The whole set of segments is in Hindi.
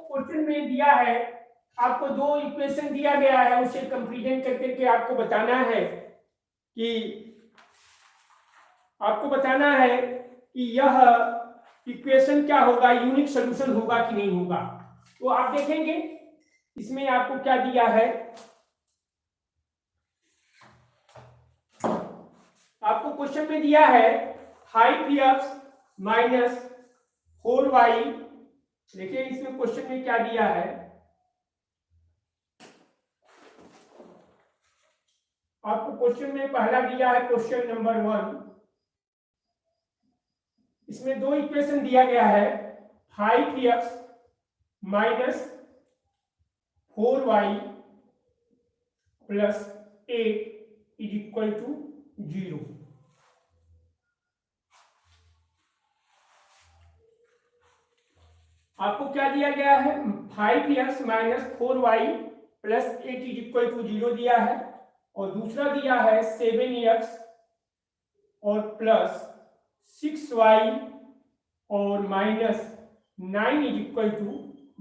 क्वेश्चन में दिया है, आपको दो इक्वेशन दिया गया है, उसे कंपेरिजन करके आपको बताना है कि यह इक्वेशन क्या होगा, यूनिक सॉल्यूशन होगा कि नहीं होगा। तो आप देखेंगे इसमें आपको क्या दिया है, आपको क्वेश्चन में दिया है 5x माइनस 4y। देखिए इसमें क्वेश्चन में क्या दिया है, आपको क्वेश्चन में पहला दिया है क्वेश्चन नंबर 1। इसमें दो इक्वेशन दिया गया है 5x minus 4y plus 8 is equal to 0। आपको क्या दिया गया है, 5x minus 4y plus 8 is equal to 0 दिया है, और दूसरा दिया है 7x और प्लस 6y और माइनस 9 इज इक्वल टू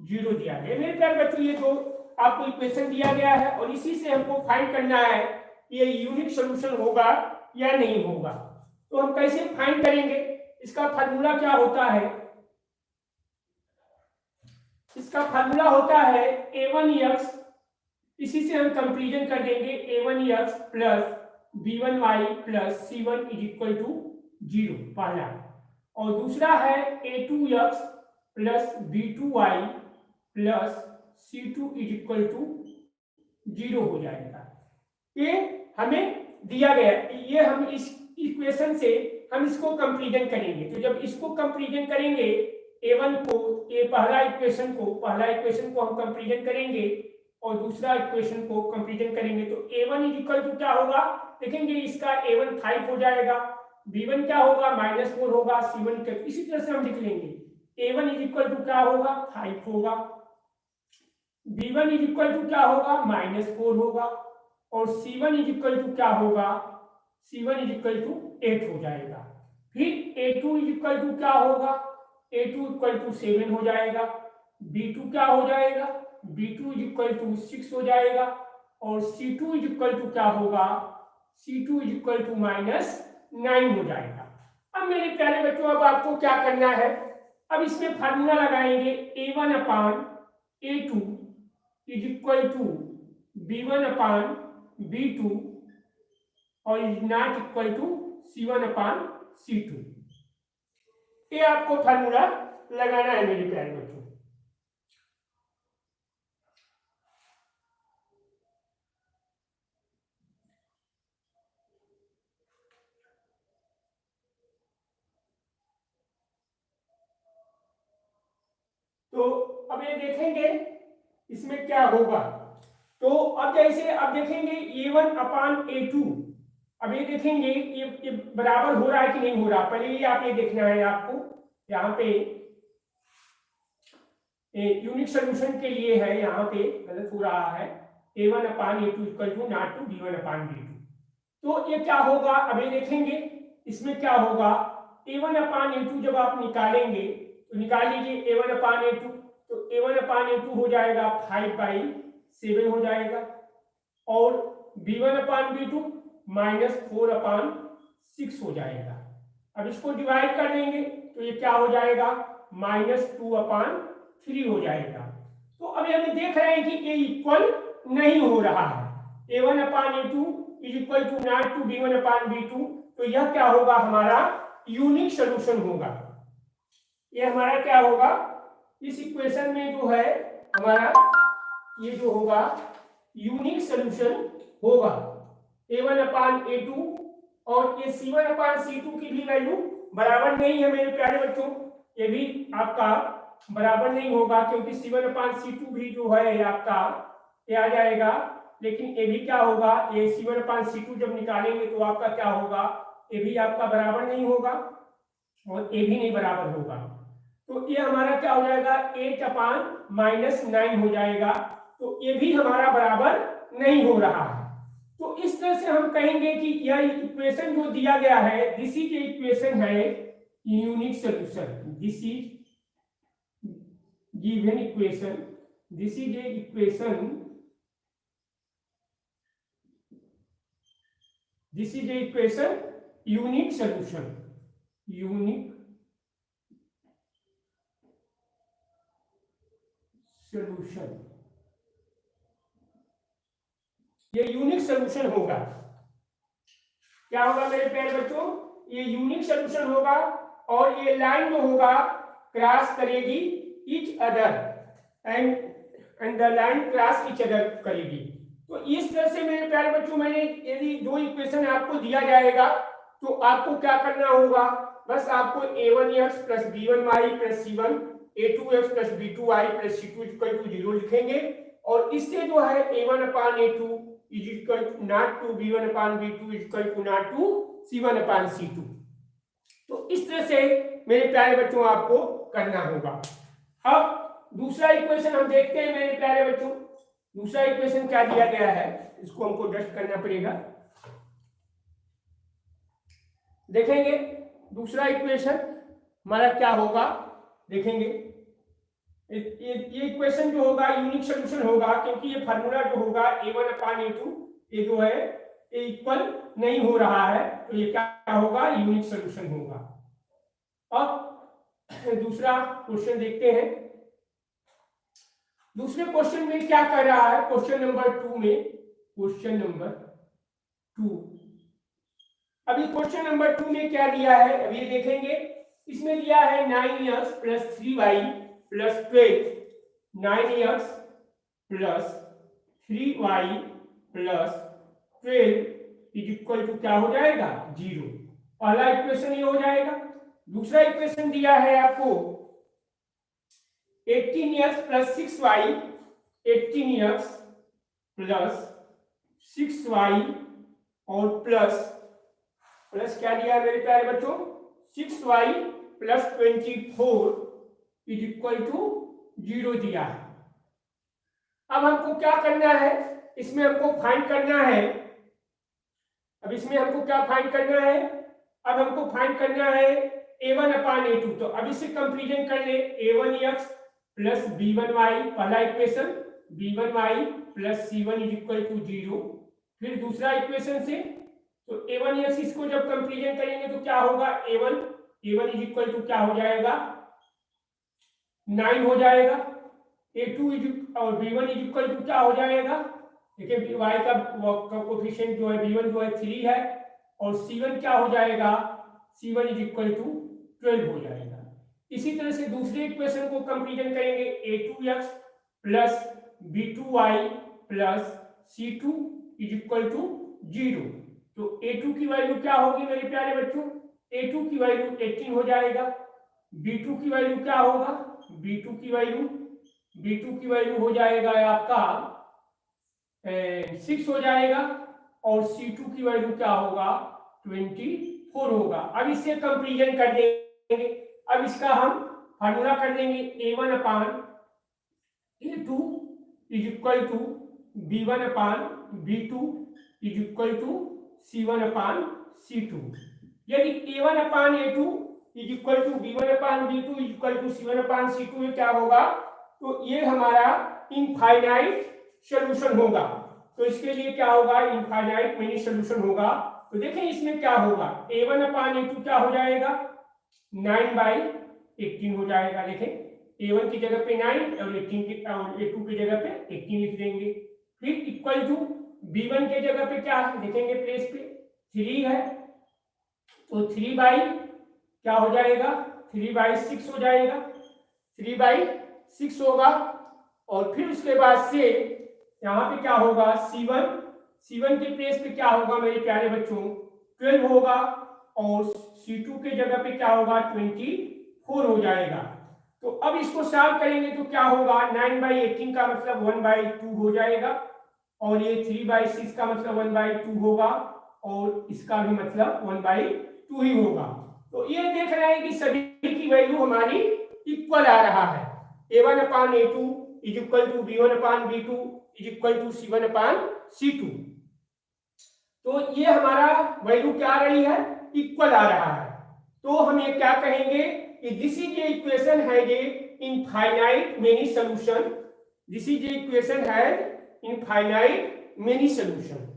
0 दिया गया। मेरे प्यारे बच्चों, ये तो आपको इक्वेशन दिया गया है और इसी से हमको फाइंड करना है कि ये यूनिक सॉल्यूशन होगा या नहीं होगा। तो हम कैसे फाइंड करेंगे, इसका फार्मूला क्या होता है, इसका फार्मूला होता है a1x, इसी से हम कंपेरिजन कर देंगे, a1x plus b1y plus c1 is equal to 0 पहला, और दूसरा है a2x plus b2y plus c2 is equal to 0 हो जाएगा। ये हमें दिया गया, ये हम इस इक्वेशन से हम इसको कंपेरिजन करेंगे। तो जब इसको कंपेरिजन करेंगे a1 को, ये पहला इक्वेशन को हम कंपेरिजन करेंगे और दूसरा इक्वेशन को कंपेरिजन करेंगे, तो a1 इज इक्वल टू क्या होगा, देखेंगे इसका a1 5 हो जाएगा, b1 क्या होगा -4 होगा, c1 क्या, इसी तरह से हम लिख लेंगे a1 इज इक्वल टू क्या होगा 5 होगा, b1 इज इक्वल टू क्या होगा -4 होगा, और c1 इज इक्वल टू क्या होगा, c1 इज इक्वल टू 8 हो जाएगा। फिर a2 इज इक्वल टू क्या होगा, a2 इक्वल टू 7 हो जाएगा, b2 क्या हो जाएगा, b2 इज इक्वल टू 6 हो जाएगा, और c2 इज इक्वल टू क्या होगा, c2 इज इक्वल टू -9 हो जाएगा। अब मेरे प्यारे बच्चों, अब आपको क्या करना है, अब इसमें फार्मूला लगाएंगे a1 upon a2 is equal to b1 upon b2 और is not equal to c1 upon c2। ये आपको फार्मूला लगाना है मेरे प्यारे बच्चों। तो अब ये देखेंगे इसमें क्या होगा। तो अब जैसे अब देखेंगे a1 अपान a2, अब ये देखेंगे ये बराबर हो रहा है कि नहीं हो रहा, पहले ये आप ये देखना है आपको, यहाँ पे यूनिक सॉल्यूशन के लिए है, यहाँ पे गलत हो रहा है, a1 upon a2 equal to not to b1 upon b2। तो ये क्या होगा, अब ये देखेंगे इसमें क्या होगा, a1 अपान a2 जब आप निकालेंगे तो निकाल लीजिए a1 अपान a2, तो a1 अपान a2 हो जाएगा 5/7 हो जाएगा, और b1 अपान b2 -4 अपान 6 हो जाएगा। अब इसको डिवाइड कर देंगे तो ये क्या हो जाएगा, -2 अपान 3 हो जाएगा। तो अभी हम देख रहे हैं कि ये इक्वल नहीं हो रहा है, a1 upon a2 is equal to not to b1 upon b2, तो यह क्या होगा, हमारा यूनिक सॉल्यूशन होगा। ये हमारा क्या होगा, इस इक्वेशन में जो है हमारा ये जो होगा यूनिक सॉल्यूशन होगा। a1 अपान a2 और ये c1 अपान c2 की भी वैल्यू बराबर नहीं है मेरे प्यारे बच्चों, ये भी आपका बराबर नहीं होगा, क्योंकि c1 अपान c2 भी जो है आपका ये आ जाएगा, लेकिन ये भी क्या होगा, ये c1 अपान c2 जब निकालेंगे तो आपका क्या होगा, ये भी आपका बराबर नहीं होगा और ये भी नहीं बराबर होगा। तो ये हमारा क्या हो जाएगा, 8 अपान -9 हो जाएगा, तो ये भी हमारा बराबर नहीं हो रहा है। तो इस तरह से हम कहेंगे कि यह इक्वेशन जो दिया गया है, दिस इज इक्वेशन है unique solution, this is given equation, this is a equation unique solution, ये यूनिक सोल्यूशन होगा। क्या होगा मेरे प्यारे बच्चों, ये यूनिक सोल्यूशन होगा और ये लाइन जो होगा क्रॉस करेगी each other and the line cross each other करेगी। तो इस तरह से मेरे प्यारे बच्चों, मैंने यदि दो इक्वेशन आपको दिया जाएगा तो आपको क्या करना होगा, बस आपको a1x plus b1y plus c1 a2x plus b2y plus c2 equal to 0 लिखेंगे और इससे जो है a1 upon a2 is equal to not to b1 upon b2 is equal to not to c1 upon c2। तो इस तरह से मेरे प्यारे बच्चों आपको करना होगा। अब दूसरा इक्वेशन हम देखते हैं मेरे प्यारे बच्चों, दूसरा इक्वेशन क्या दिया गया है, इसको हमको डस्ट करना पड़ेगा। देखेंगे दूसरा इक्वेशन हमारा क्या होगा, देखेंगे ये इक्वेशन जो होगा यूनिक सॉल्यूशन होगा, क्योंकि ये फार्मूला जो होगा a1 अपान a2 ये जो है इक्वल नहीं हो रहा है, तो ये क्या होगा, यूनिक सॉल्यूशन होगा। अब दूसरा क्वेश्चन देखते हैं। दूसरे क्वेश्चन में क्या कर रहा है, क्वेश्चन नंबर 2 में, क्वेश्चन नंबर 2, अभी क्वेश्चन नंबर 2 में क्या दिया है अभी देखेंगे। इसमें दिया है 9x plus 3y plus 12, 9x plus 3y plus 12 is equal to क्या हो जाएगा, 0। पहला इक्वेशन ये हो जाएगा। दूसरा इक्वेशन दिया है आपको 18x plus 6y, 18x plus 6y और प्लस क्या दिया है मेरे प्यारे बच्चों, 6y plus 24 is equal to 0 दिया है। अब हमको क्या करना है, इसमें हमको फाइंड करना है, अब इसमें हमको क्या फाइंड करना है, अब हमको फाइंड करना है a1 अपान a2। तो अब इसे कंपेरिजन कर ले, a1x प्लस b1y पहला equation, b1y plus c1 is equal to 0। फिर दूसरा इक्वेशन से तो a1x इसको जब कंपेरिजन करेंगे तो क्या होगा, a1 इज इक्वल टू क्या हो जाएगा, 9 हो जाएगा। a2 और b1 इज इक्वल टू क्या हो जाएगा, देखिए y का कोफिशिएंट जो है b1 जो है 3 है और c1 क्या हो जाएगा, c1 इज इक्वल टू 12 हो जाएगा। इसी तरह से दूसरे इक्वेशन को कंपेरिजन करेंगे, a2x plus b2y plus c2 is equal to 0। तो a2 की वैल्यू क्या होगी मेरे प्यारे बच्चों, a2 की वैल्यू 18 हो जाएगा। b2 की वैल्यू क्या होगा, b2 की वैल्यू हो जाएगा आपका 6 हो जाएगा और c2 की वैल्यू क्या होगा, 24 होगा। अब इससे कंपेरिजन कर देंगे, अब इसका हम फार्मूला कर देंगे, a1 upon a2 is equal to b1 upon b2 is equal to c1 upon c2। यदि a1 upon a2 is equal to b1 upon b2 is equal to c1 upon c2 क्या होगा, तो ये हमारा इनफाइनाइट सॉल्यूशन होगा। तो इसके लिए क्या होगा, इनफाइनाइट मिनी सॉल्यूशन होगा। तो देखें इसमें क्या होगा, a1 अपान a2 क्या हो जाएगा, 9/18 हो जाएगा। देखें a1 की जगह पे 9 और 18 की और a2 की जगह पे 18 लिख देंगे। फिर इक्वल टू b1 के जगह पे क्या है, देखेंगे प्लेस पे 3 है, तो 3 क्या हो जाएगा, 3/6 हो जाएगा, 3/6 होगा। और फिर उसके बाद से यहाँ पे क्या होगा, C1 के प्लेस पे क्या होगा मेरे प्यारे बच्चों, 12 होगा और C2 के जगह पे क्या होगा, 24 हो जाएगा। तो अब इसको सॉल्व करेंगे तो क्या होगा, 9/18 का मतलब 1/2 हो जाएगा और ये 3/6 का मतलब 1/2 होगा और इसका भी मतलब 1/2 ही होगा। तो ये देख रहे हैं कि सभी की वैल्यू हमारी इक्वल आ रहा है, a1 upon a2 is equal to b1 upon b2 is equal to c1 upon c2। तो ये हमारा वैल्यू क्या आ रही है, इक्वल आ रहा है। तो हम ये क्या कहेंगे कि दिस इज ए इक्वेशन है ये infinite many solution, this is A equation है इनफाइनाइट मेनी सॉल्यूशन।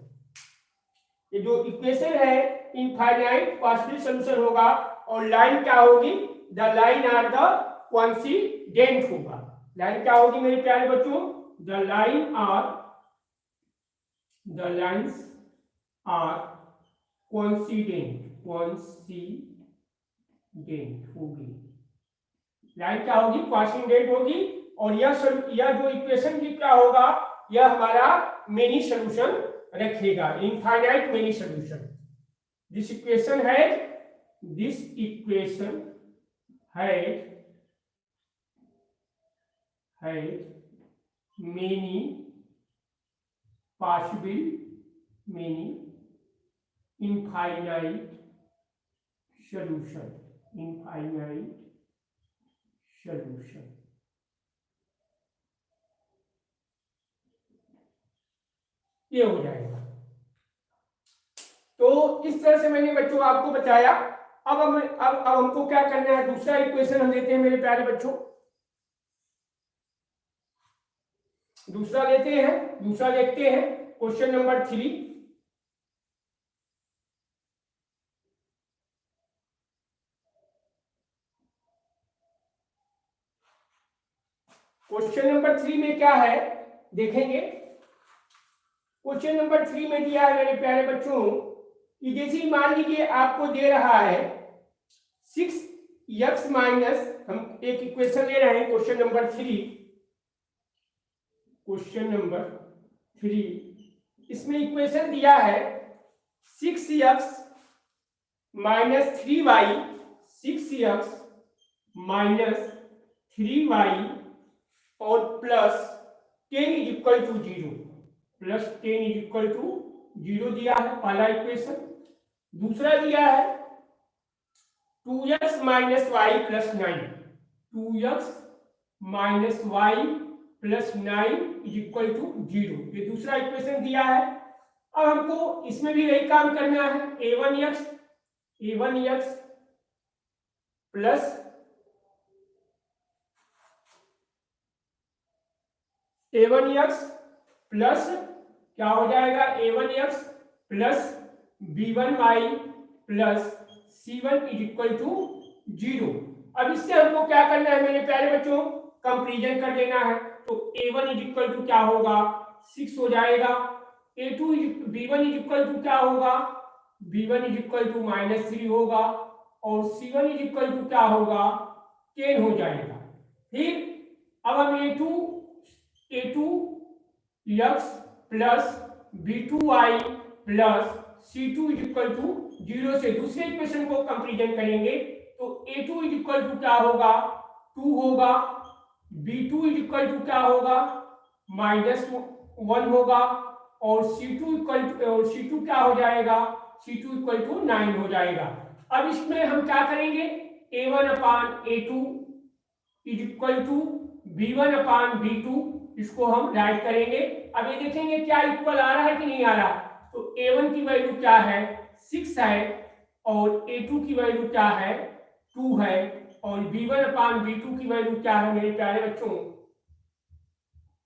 ये जो इक्वेशन है इनफाइनाइट पॉसिबल सॉल्यूशन होगा और लाइन क्या होगी, the line are the coincident होगा। लाइन क्या होगी मेरे प्यारे बच्चों, द लाइन्स आर कोइंसिडेंट होगी। लाइन क्या होगी, कोइंसिडेंट होगी। और यह जो इक्वेशन भी क्या होगा, यह हमारा मेनी सॉल्यूशन रखेगा, infinite many solution. This equation है many possible infinite solution ये हो जाएगा। तो इस तरह से मैंने बच्चों आपको बताया। अब हमको क्या करना है, दूसरा इक्वेशन हम लेते हैं मेरे प्यारे बच्चों, दूसरा देखते हैं क्वेश्चन नंबर 3। क्वेश्चन नंबर 3 में क्या है देखेंगे। क्वेश्चन नंबर 3 में दिया है मेरे प्यारे बच्चों कि जैसे मान लीजिए आपको दे रहा है 6x माइनस, हम एक इक्वेशन ले रहे हैं क्वेश्चन नंबर 3, इसमें इक्वेशन दिया है 6x माइनस 3y और प्लस 10 इज इक्वल टू 0 दिया है पहला इक्वेशन। दूसरा दिया है 2x minus Y plus 9 is equal to 0, ये दूसरा इक्वेशन दिया है। अब हमको इसमें भी यही काम करना है, a1x प्लस क्या हो जाएगा, a1x plus b1y plus c1 is equal to 0। अब इससे हमको क्या करना है मेरे प्यारे बच्चों, कंपैरिजन कर देना है। तो a1 इज इक्वल टू क्या होगा, 6 हो जाएगा। b1 इज इक्वल टू क्या होगा, b1 इज इक्वल टू -3 होगा और c1 इज इक्वल टू क्या होगा, 10 हो जाएगा। फिर अब हम a2x plus b2y plus c2 is equal to 0 से दूसरे इक्वेशन को कंपैरिजन करेंगे। तो a2 इज इक्वल टू क्या होगा, 2 होगा, b2 इज इक्वल टू क्या होगा, -1 होगा और c2 क्या हो जाएगा, c2 इक्वल टू 9 हो जाएगा। अब इसमें हम क्या करेंगे, a1 upon a2 is equal to b1 upon b2, इसको हम राइट करेंगे। अब ये देखेंगे क्या इक्वल आ रहा है कि नहीं आ रहा। तो a1 की वैल्यू क्या है, 6 है और a2 की वैल्यू क्या है, 2 है और b1 अपान b2 की वैल्यू क्या है मेरे प्यारे बच्चों,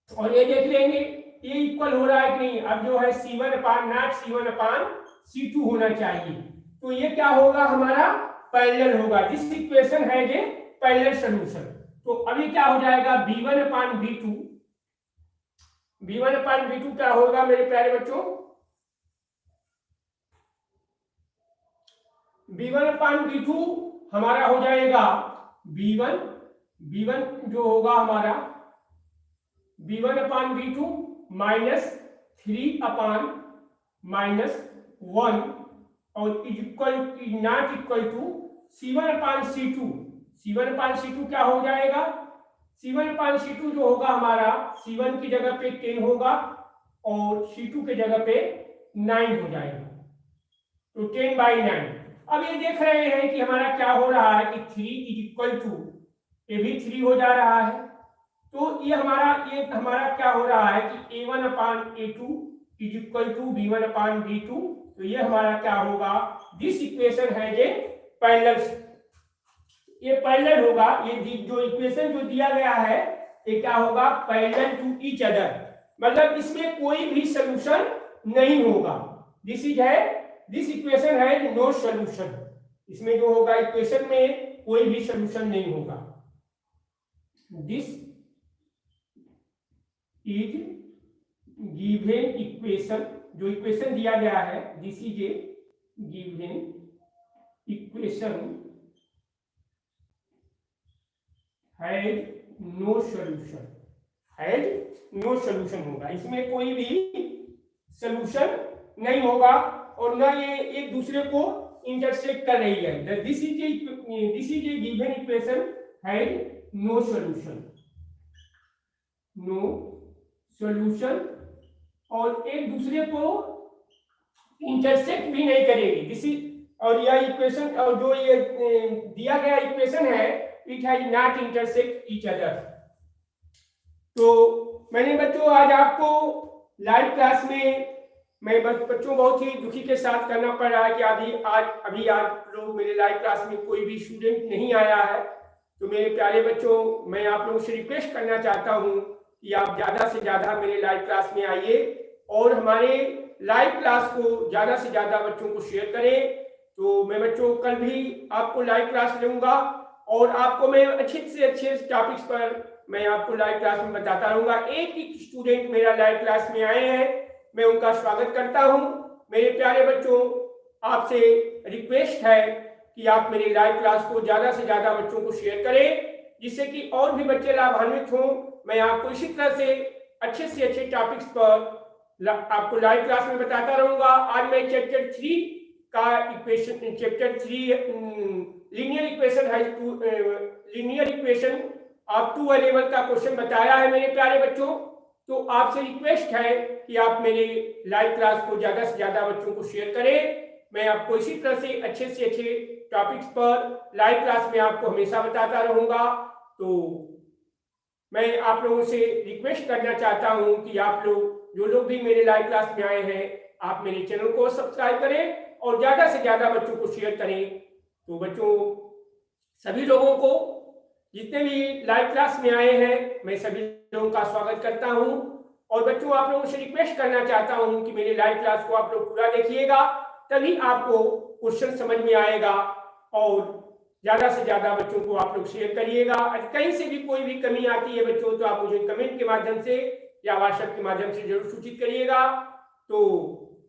और ये देख लेंगे ये इक्वल हो रहा है कि नहीं। अब जो है c1 अपान c2 होना चाहिए। तो ये क्या होगा, हमारा पैरेलल होगा। दिस इक्वेशन है ये पैरेलल सॉल्यूशन। तो अभी क्या हो जाएगा, b1 अपान b2 क्या होगा मेरे प्यारे बच्चों, b1 अपान b2 हमारा हो जाएगा b1 जो होगा हमारा b1 अपान b2 -3 अपान -1 और not equal to c1 upon c2 क्या हो जाएगा, c1 अपान c2 जो होगा हमारा, c1 की जगह पे 10 होगा और c2 के जगह पे 9 हो जाएगा। तो 10/9। अब ये देख रहे हैं कि हमारा क्या हो रहा है कि 3 इज इक्वल टू, ये भी 3 हो जा रहा है। तो ये हमारा क्या हो रहा है कि a1 upon a2 is equal to b1 upon b2। तो ये हमारा क्या होगा, दिस इक्वेशन है ये पैरेलल ये पैरेलल होगा, ये जो इक्वेशन जो दिया गया है ये क्या होगा, पैरेलल टू ईच अदर, मतलब इसमें कोई भी सॉल्यूशन नहीं होगा। दिस इक्वेशन है नो सॉल्यूशन, इसमें जो होगा इक्वेशन में कोई भी सॉल्यूशन नहीं होगा। दिस इज गिवन इक्वेशन, जो इक्वेशन दिया गया है, this is a given equation has no solution, has no solution होगा, इसमें कोई भी सॉल्यूशन नहीं होगा और ना ये एक दूसरे को इंटरसेक्ट कर रही है। This is a given equation has no solution, no solution, और एक दूसरे को इंटरसेक्ट भी नहीं करेगी। दिस इज, और यह इक्वेशन, और जो ये दिया गया इक्वेशन है, it has not intersect each other. तो मैंने बच्चों आज आपको लाइव क्लास में मैं बच्चों बहुत ही दुखी के साथ करना पड़ रहा है कि अभी आज लोग मेरे लाइव क्लास में कोई भी स्टूडेंट नहीं आया है। तो मेरे प्यारे बच्चों, मैं आप लोगों से रिक्वेस्ट करना चाहता हूं कि आप ज़्यादा से ज़्यादा मेरे लाइव क्लास में आइए और हमारे लाइव क्लास को ज़्यादा से ज़्यादा बच्चों को शेयर करें। तो मैं बच्चों कल भी आपको लाइव क्लास लूँगा और आपको मैं अच्छे से अच्छे टॉपिक्स पर मैं आपको लाइव क्लास में बताता रहूँगा। एक ही स्टूडेंट मेरा लाइव क्लास में आए हैं, मैं उनका स्वागत करता हूँ। मेरे प्यारे बच्चों, आपसे रिक्वेस्ट है कि आप मेरे लाइव क्लास को ज़्यादा से ज़्यादा बच्चों को शेयर करें, जिससे कि और भी बच्चे लाभान्वित हों। मैं आपको इसी तरह से अच्छे टॉपिक्स पर आपको लाइव क्लास में बताता रहूँगा। आज मैं चैप्टर 3 का equation, chapter 3 linear equation of two variable का क्वेश्चन बताया है मेरे प्यारे बच्चों। तो आपसे रिक्वेस्ट है कि आप मेरे लाइव क्लास को ज़्यादा से ज़्यादा बच्चों को शेयर करें। मैं आपको इसी तरह से अच्छे टॉपिक्स पर लाइव क्लास में आपको हमेशा बताता रहूँगा। तो मैं आप लोगों से रिक्वेस्ट करना चाहता हूँ कि आप लोग, जो लोग भी मेरे लाइव क्लास में आए हैं, आप मेरे चैनल को सब्सक्राइब करें और ज़्यादा से ज़्यादा बच्चों को शेयर करें। तो बच्चों, सभी लोगों को, जितने भी लाइव क्लास में आए हैं, मैं सभी लोगों का स्वागत करता हूं। और बच्चों, आप लोगों से रिक्वेस्ट करना चाहता हूं कि मेरे लाइव क्लास को आप लोग पूरा देखिएगा, तभी आपको क्वेश्चन समझ में आएगा। और ज़्यादा से ज़्यादा बच्चों को आप लोग शेयर करिएगा। कहीं से भी कोई भी कमी आती है बच्चों, तो आप मुझे कमेंट के माध्यम से या व्हाट्सएप के माध्यम से जरूर सूचित करिएगा। तो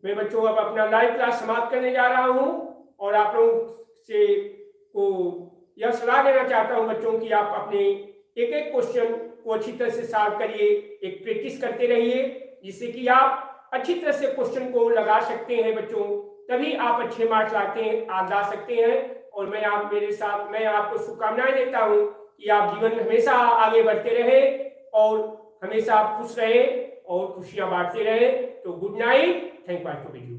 मैं बच्चों अब अपना लाइव क्लास समाप्त करने जा रहा हूँ और आप लोगों से को यह सलाह देना चाहता हूं बच्चों कि आप अपने एक क्वेश्चन को अच्छी तरह से सॉल्व करिए, एक प्रैक्टिस करते रहिए, जिससे कि आप अच्छी तरह से क्वेश्चन को लगा सकते हैं बच्चों। तभी आप अच्छे मार्क्स ला सकते हैं। और मैं आपको शुभकामनाएं देता हूं कि आप जीवन में हमेशा आगे बढ़ते रहे और हमेशा आप खुश रहे और खुशियां बांटते रहे। तो good night, thank you for video.